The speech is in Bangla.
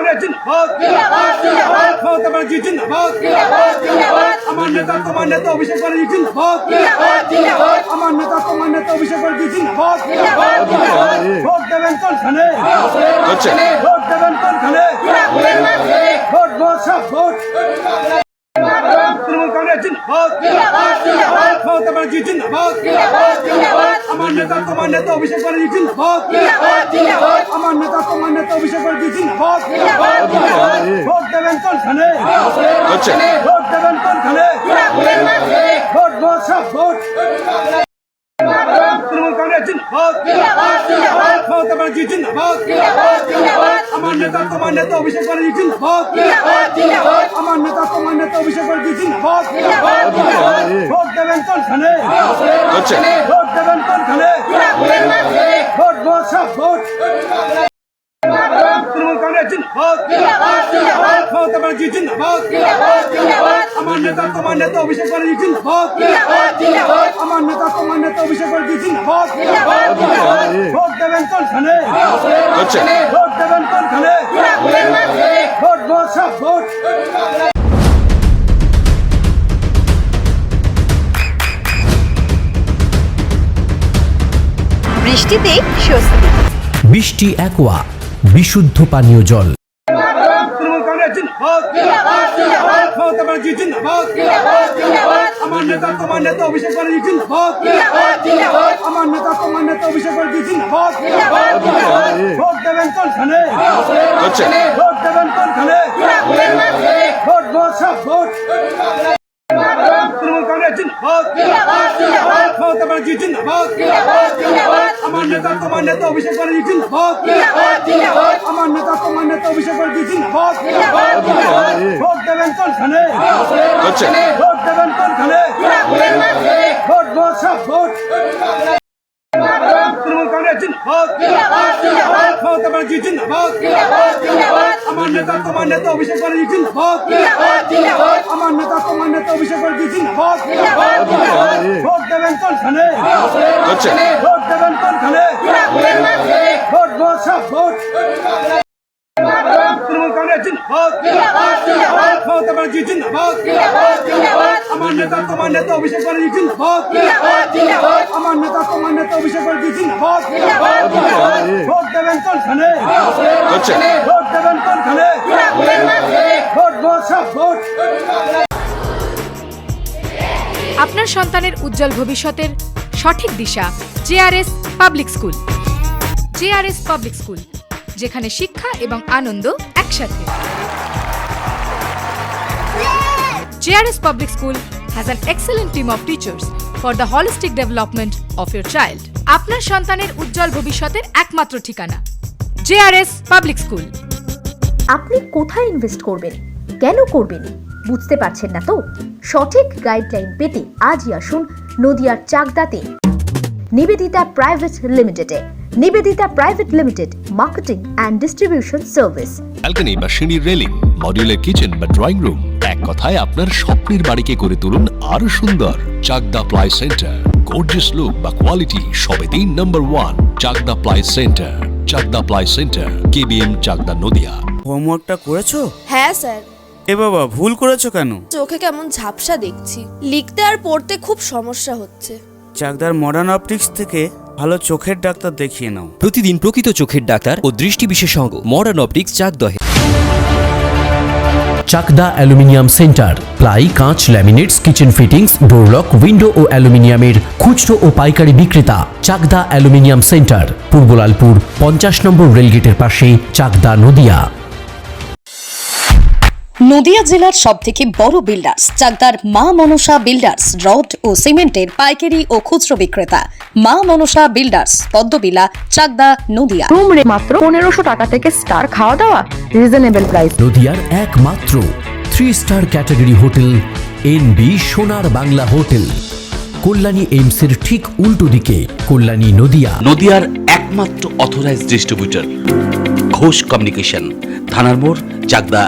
কংগ্রেস জিন্দাবাদ, মমতা ব্যানার্জি জিন্দাবাদ, আমার নেতা তোমার নেতা অভিষেক ব্যানার্জি জিন্দাবাদ, আমার নেতা তোমার নেতা অভিষেক ব্যানার্জি জিন্দাবাদ। ভোট দেবেন কোনখানে, ভোট দেবেন কোনখানে, ভোট ভোট সব ভোট। তৃণমূল কংগ্রেস জিন্দাবাদ, মমতা ব্যানার্জি জিন্দাবাদ, আমার নেতা তোমার নেতা অভিষেক ব্যানার্জি জিন্দাবাদ, আমার নেতা তোমার নেতা অভিষেক ব্যানার্জি জিন্দাবাদ। ভোট দেবেন কোনখানে, ভোট দেবেন কোনখানে, ভোট ভোট সব ভোট। তৃণমূল কংগ্রেস জিন্দাবাদ, মমতা ব্যানার্জি জিন্দাবাদ, আমার নেতা তোমার নেতা অভিষেক ব্যানার্জি জিন্দাবাদ, আমার নেতা তোমার নেতা অভিষেক ব্যানার্জি জিন্দাবাদ। ভোট দেবেন কোনখানে, ভোট দেবেন কোনখানে, ভোট ভোট সব ভোট। তৃণমূল কংগ্রেস জিন্দাবাদ, মমতা ব্যানার্জি জিন্দাবাদ, আমার নেতা তোমার নেতা অভিষেক ব্যানার্জি জিন্দাবাদ, আমার নেতা তোমার নেতা অভিষেক ব্যানার্জি জিন্দাবাদ। ভোট দেবেন কোনখানে, ভোট দেবেন কোনখানে, ভোট ভোট সব ভোট। বৃষ্টিতে স্বস্তি। বৃষ্টি অ্যাকোয়া বিশুদ্ধ পানীয় জল। তৃণমূল কংগ্রেস জিন্দাবাদ, মমতা ব্যানার্জি জিন্দাবাদ, আমার নেতা তোমার নেতা অভিষেক ব্যানার্জি জিন্দাবাদ, আমার নেতা তোমার নেতা অভিষেক ব্যানার্জি জিন্দাবাদ। ভোট দেবেন কোনখানে, ভোট দেবেন কোনখানে, ভোট ভোট সব ভোট। তৃণমূল কংগ্রেস জিন্দাবাদ, মমতা ব্যানার্জি জিন্দাবাদ, আমার নেতা তোমার নেতা অভিষেক ব্যানার্জি জিন্দাবাদ, আমার নেতা তোমার নেতা অভিষেক ব্যানার্জি জিন্দাবাদ। ভোট দেবেন কোনখানে, ভোট দেবেন কোনখানে, ভোট ভোট সব ভোট। তৃণমূল কংগ্রেস জিন্দাবাদ, মমতা ব্যানার্জি জিন্দাবাদ, আমার নেতা তোমার নেতা অভিষেক ব্যানার্জি জিন্দাবাদ, আমার নেতা তোমার নেতা অভিষেক ব্যানার্জি জিন্দাবাদ। ভোট দেবেন কোনখানে, ভোট দেবেন কোনখানে, ভোট ভোট সব ভোট। তৃণমূল কংগ্রেস জিন্দাবাদ, মমতা ব্যানার্জি জিন্দাবাদ, আমার নেতা তোমার নেতা অভিষেক ব্যানার্জি জিন্দাবাদ, আমার নেতা তোমার নেতা অভিষেক ব্যানার্জি জিন্দাবাদ। ভোট দেবেন কোনখানে, ভোট দেবেন কোনখানে, ভোট ভোট সব ভোট। আপনার সন্তানের উজ্জ্বল ভবিষ্যতের সঠিক দিশা JRS public school. JRS public school, যেখানে শিক্ষা এবং আনন্দ একসাথে। JRS Public School has an excellent team of teachers for the holistic development of your child. আপনার সন্তানের উজ্জ্বল ভবিষ্যতের একমাত্র ঠিকানা JRS Public School। আপনি কোথায় ইনভেস্ট করবেন, কেন করবেন বুঝতে পারছেন না তো? সঠিক গাইডলাইন পেতে আজই আসুন নদিয়ার চাকদাতে নিবেদিতা প্রাইভেট লিমিটেডে। Nivedita private limited, marketing and distribution service. Balcony বা সিঁড়ির রেলিং, মডিউলার কিচেন বা ড্রয়িং রুম, এক কথায় আপনার স্বপ্নের বাড়িকে করে তুলুন আরো সুন্দর। Chakdah ply centre, gorgeous look বা কোয়ালিটি সবে 3 নম্বর 1 Chakdah ply centre. Chakdah ply centre, KBM Chakdah Nadia. হোমওয়ার্কটা করেছো? হ্যাঁ স্যার। এ বাবা, ভুল করেছো কেন? চোখে কেমন ঝাপসা দেখছি, লিখতে আর পড়তে খুব সমস্যা হচ্ছে। চাকদার মডার্ন অপটিক্স থেকে ভালো চোখের ডাক্তার দেখিয়ে নাও। প্রতিদিন প্রকৃত চোখের ডাক্তার ও দৃষ্টি বিশেষজ্ঞ মডার্ন অপটিক্স চাকদহে। চাকদা অ্যালুমিনিয়াম সেন্টার, প্লাই, কাঁচ, laminates, kitchen fittings, door lock, window ও অ্যালুমিনিয়ামের খুচরো ও পাইকারি বিক্রেতা। চাকদা অ্যালুমিনিয়াম সেন্টার, পূর্ব লালপুর 50 নম্বর রেলগেটের পাশে, চাকদা নদিয়া। নদিয়া জেলার সবথেকে বড় বিল্ডার্স চাকদার মা মনসা বিল্ডার্স, রড ও সিমেন্টের পাইকারি ও খুচরো বিক্রেতা। মা মনসা বিল্ডার্স, পদ্মবিলা, চাকদা নদিয়া। রুম রে মাত্র 1500 টাকা থেকে স্টার, খাওয়া দাওয়া রিজনেবল প্রাইস। নদিয়ার একমাত্র 3 স্টার ক্যাটাগরি হোটেল NB সোনার বাংলা হোটেল, কল্যাণী এইমসের ঠিক উল্টো দিকে, কল্যাণী নদিয়া। নদিয়ার একমাত্র অথরাইজড ডিস্ট্রিবিউটর ঘোষ কমিউনিকেশন, থানার মোড়, চাকদা